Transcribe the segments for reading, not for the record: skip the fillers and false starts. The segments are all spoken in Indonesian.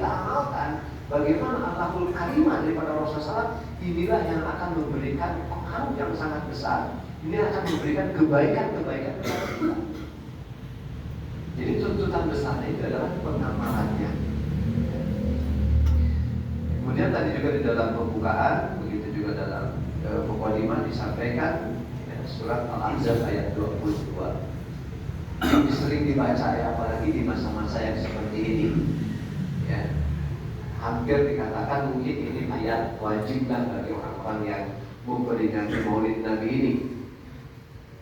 kita amalkan, bagaimana akhlakul karimah daripada Rasulullah SAW, inilah yang akan memberikan pengaruh yang sangat besar. Ini akan memberikan kebaikan-kebaikan kepada kita. Jadi tuntutan besarnya itu adalah pengamalannya. Kemudian tadi juga di dalam pembukaan, begitu juga dalam mukadimah disampaikan surat Al-Ahzab ayat 22. Ini sering dibaca ya, apalagi di masa-masa yang seperti ini. Ya, hampir dikatakan mungkin ini ayat wajib lah bagi orang-orang yang memperingati Maulid Nabi ini.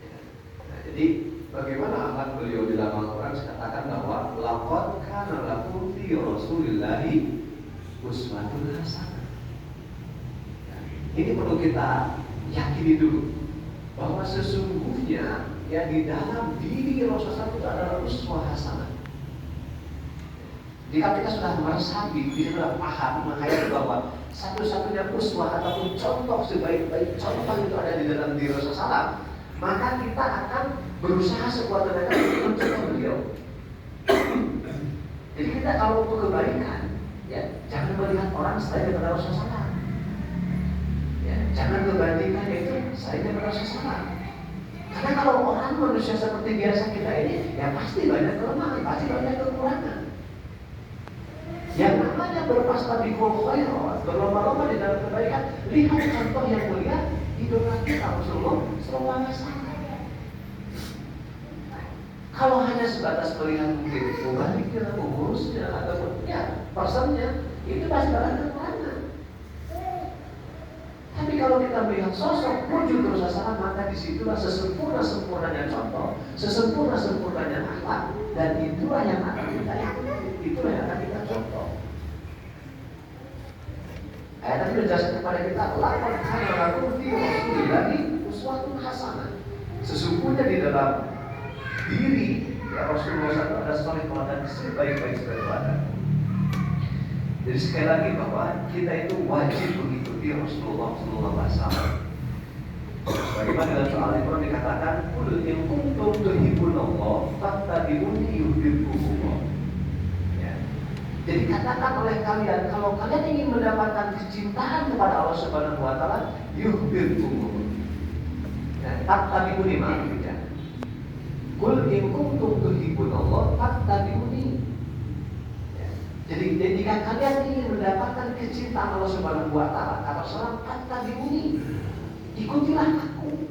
Ya. Nah, jadi bagaimana akhlak beliau di dalam Al-Quran? Katakan bahwa laqad kana lakum fi Rasulillahi uswatun hasanah. Ya, ini perlu kita yakini dulu bahwa sesungguhnya ya di dalam diri Rasulullah itu adalah uswah hasanah. Jika kita sudah meresapi, kita sudah paham, menghayati bahwa satu-satunya uswah ataupun contoh sebaik-baik contoh itu ada di dalam diri Rasulullah, maka kita akan berusaha sekuat tenaga untuk mencontoh beliau. Jadi kita kalau untuk kebaikan, ya jangan melihat orang selain daripada Rasulullah. Ya, jangan membandingkan itu selain daripada Rasulullah. Karena kalau orang manusia seperti biasa kita ini, ya pasti banyak kelemahan, pasti banyak kekurangan. Yang namanya berfastabiqul khairat, berlomba-lomba di dalam kebaikan, lihat contoh yang mulia idola kita Rasulullah SAW. Kalau hanya sebatas melihat mungkin mubaliknya, pengurusnya, ataupun ya personnya, itu pasti banyak kekurangan. Tapi kalau kita melihat sosok wujud Rasulullah, maka disitulah sesempurna-sempurnanya contoh, sesempurna-sempurnanya akhlak, dan itulah yang akan kita ikuti, itulah yang akan kita contoh. Ayat tadi menjelaskan kepada kita, laqad kana lakum fi Rasulillahi uswatun hasanah. Sesungguhnya di dalam diri ya Rasulullah SAW ada suri teladan sebaik-baik teladan. Jadi sekali lagi bahwa kita itu wajib mengikuti Rasulullah SAW. Bagaimana dalam soal Al-Quran dikatakan, "Qul in kuntum tuhibbunallah fattabi'uni yuhibbukumullah." Ya. Jadi katakan oleh kalian, kalau kalian ingin mendapatkan kecintaan kepada Allah Subhanahu wa taala, yuhibbukumullah. Ya, fattabi'uni maksudnya. Qul in kuntum tuhibbunallah fattabi'uni. Jadi jika kalian ingin mendapatkan kecintaan Allah Subhanahu wa taala, kata Rasulullah, fattabi'uni, ikutilah aku.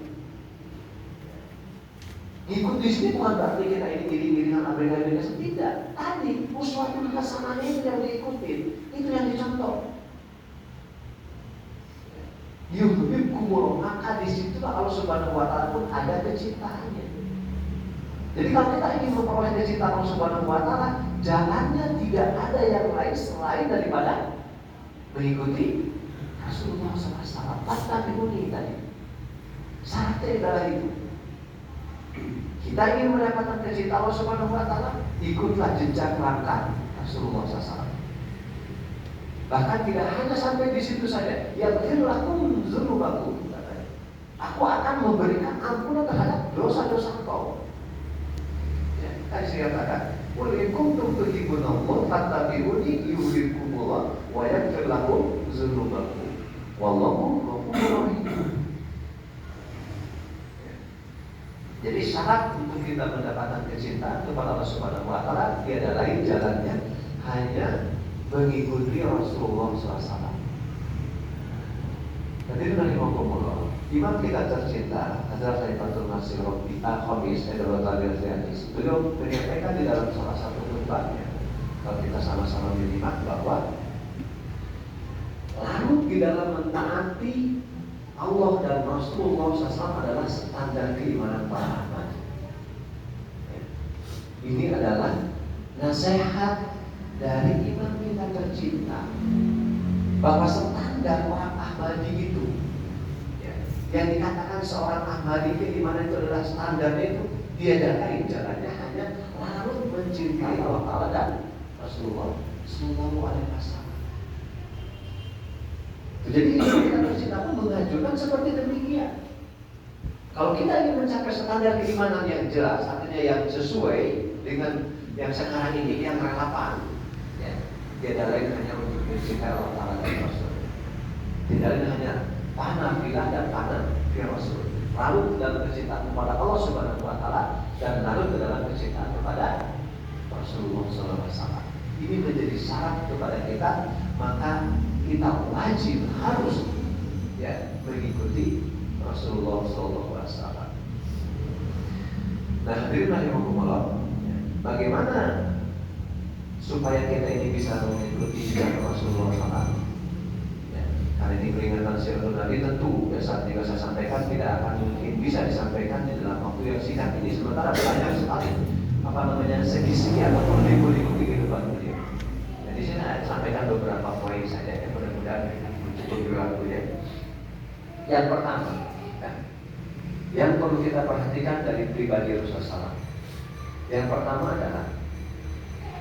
Ikut di sini bukan berarti kita ini iring-iringan abeng-abeng, tidak. Tadi uswatun hasanahnya itu yang diikuti, itu yang dicontoh. Yuhibbukumullah, maka di situlah Allah Subhanahu wa taala pun ada kecintaannya. Jadi kalau kita ingin memperoleh kecintaan Allah Subhanahu wa taala, jalannya tidak ada yang lain selain daripada mengikuti Rasulullah SAW. Fattabi'uni tadi. Syaratnya adalah itu. Kita ingin mendapatkan kecintaan Allah Subhanahu wa taala, ikutlah jejak langkah Rasulullah SAW. Bahkan tidak hanya sampai di situ saja, yaghfir lakum dzunubakum. Aku akan memberikan ampunan terhadap dosa-dosa kau. Tadi saya katakan, "Qul in kuntum tuhibbunallah fattabi'uni yuhibbukumullah wa yaghfir lakum dzunubakum. Wallahu ghafurur rahim." Jadi syarat untuk kita mendapatkan kecintaan kepada Allah Subhanahu wa taala tiada lain jalannya hanya mengikuti Rasulullah SAW. Jadi dari ngomong-ngomong, Imam kita tercinta Hazrat Saifatul Nasir Khamis beliau menyampaikan di dalam salah satu khutbahnya, kalau kita sama-sama menyimak, bahwa larut di dalam mentaati Allah dan Rasulullah SAW adalah standar keimanan para ahmadi. Ini adalah nasihat dari imam kita tercinta, bahwa standar orang Ahmadi itu, yang dikatakan seorang Ahmadi keimanan itu adalah standarnya itu tiada lain jalannya hanya larut mencintai Allah Ta'ala dan Rasulullah Sallallahu Alaihi Wasallam. Jadi kita tercinta pun mengajukan seperti demikian. Kalau kita ingin mencapai standar keimanan yang jelas, artinya yang sesuai dengan yang sekarang ini, yang relevan, ya, Tiada lain hanya untuk mencintai Allah Ta'ala dan Rasul. Tidak lain hanya tanah filah dan tanah fi Rasul. Larut dalam kecintaan kepada Allah Subhanahu Wa Ta'ala dan larut dalam kecintaan kepada Rasulullah SAW. Ini menjadi syarat kepada kita, maka kita wajib harus mengikuti Rasulullah SAW. Nah, hadirin rahimakumullah, bagaimana supaya kita ini bisa mengikuti jejak Rasulullah SAW? Karena ini peringatan Siratul Nabi, tentu saat ini saya sampaikan tidak akan mungkin bisa disampaikan di dalam waktu yang singkat ini, sementara banyak sekali segi-segi ataupun liku-liku kehidupan beliau. Jadi saya sampaikan beberapa poin saja yang mudah-mudahan cukup waktu ya. Yang pertama, yang perlu kita perhatikan dari pribadi Rasulullah SAW. Yang pertama adalah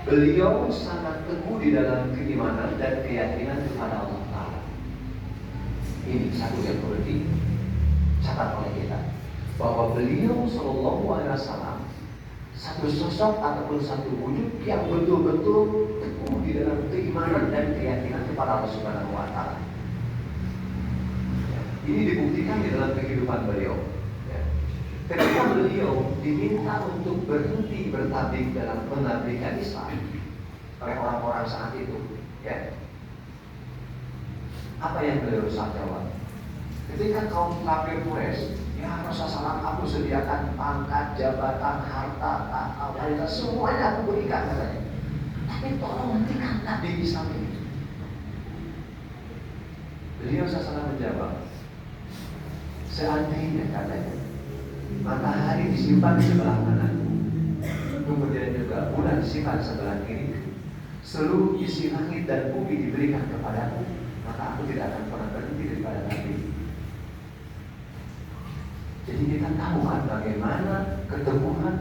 beliau sangat teguh di dalam keimanan dan keyakinan kepada Allah Ta'ala. Ini satu yang perlu dicatat oleh kita, bahwa beliau Shallallahu Alaihi Wasallam satu sosok ataupun satu wujud yang betul-betul teguh di dalam keimanan dan keyakinan kepada Allah Subhanahu Wa Ta'ala. Ini dibuktikan di dalam kehidupan beliau. Ketika beliau diminta untuk berhenti bertablik dalam menablikan Islam oleh orang-orang saat itu, apa yang beliau jawab? Ketika kaum kafir Quraisy, ya Rasulullah, aku sediakan pangkat, jabatan, harta, wanita, semuanya aku berikan katanya. Tapi tolong hentikan Nabi Islam ini. Beliau SAW menjawab, seandainya katanya matahari disimpan di sebelah kanan, kemudian juga bulan disimpan sebelah kiri, seluruh isi langit dan bumi diberikan kepadaku, maka aku tidak akan pernah berhenti daripada Nabi. Jadi kita tahu kan bagaimana keteguhan